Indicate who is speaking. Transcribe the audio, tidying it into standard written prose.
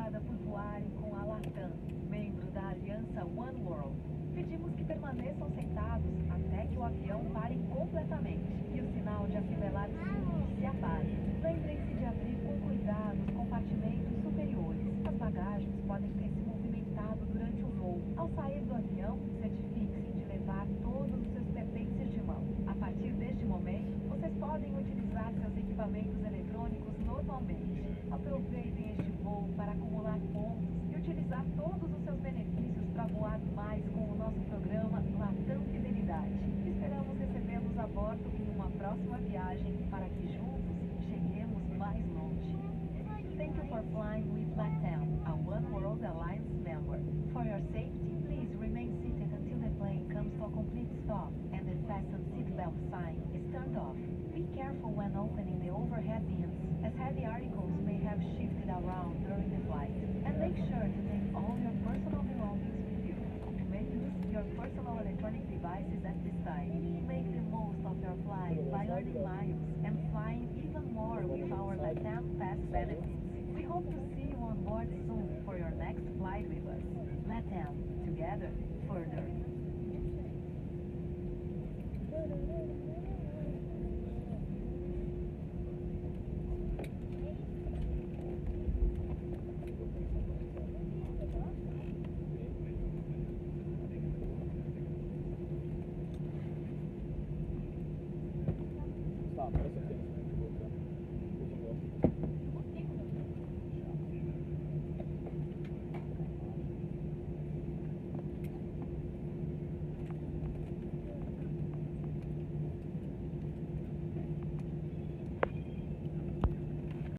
Speaker 1: obrigada por voarem com a Latam, membro da aliança One World. Pedimos que permaneçam sentados até que o avião pare completamente e o sinal de afunilar se apague. Lembrem-se de abrir com cuidado os compartimentos superiores. As bagagens podem ter se movimentado durante o voo. Ao sair do avião, certifiquem-se de levar todos os seus pertences de mão. A partir deste momento, vocês podem utilizar seus equipamentos eletrônicos normalmente. Aproveitem este voo para acumular pontos e utilizar todos os seus benefícios para voar mais com o nosso programa Latam Fidelidade. Esperamos recebê-los a bordo em uma próxima viagem para que juntos cheguemos mais longe. Thank you for flying with Latam, a One World Alliance member. For your safety, please remain seated until the plane comes to a complete stop and the fasten seatbelt sign is turned off. Be careful when opening the overhead bins, as heavy articles may have shifted around during the flight. And make sure to take all your personal belongings with you. Make use your personal electronic devices at this time. Make the most of your flight by earning miles and flying even more with our Latam Pass benefits. We hope to see you on board soon for your next flight with us. Latam, together, further.